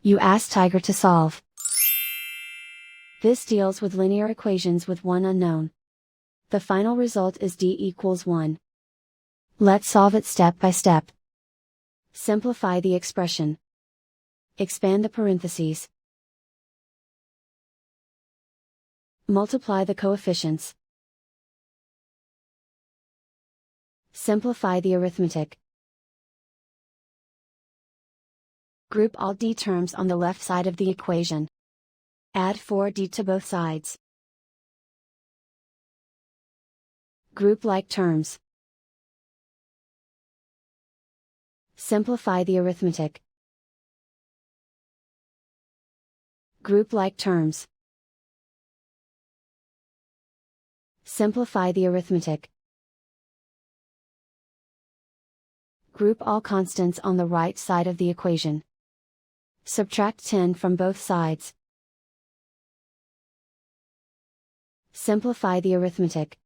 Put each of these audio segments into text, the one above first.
You ask Tiger to solve. This deals with linear equations with one unknown. The final result is d equals 1. Let's solve it step by step. Simplify the expression. Expand the parentheses. Multiply the coefficients. Simplify the arithmetic. Group all d terms on the left side of the equation. Add 4d to both sides. Group like terms. Simplify the arithmetic. Group like terms. Simplify the arithmetic. Group all constants on the right side of the equation. Subtract 10 from both sides. Simplify the arithmetic.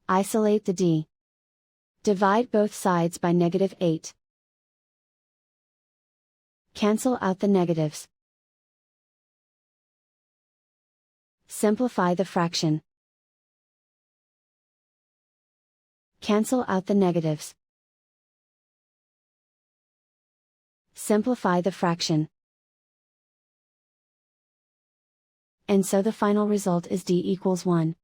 Isolate the d. Divide both sides by -8. Cancel out the negatives. Simplify the fraction. Cancel out the negatives. Simplify the fraction. And so the final result is d equals 1.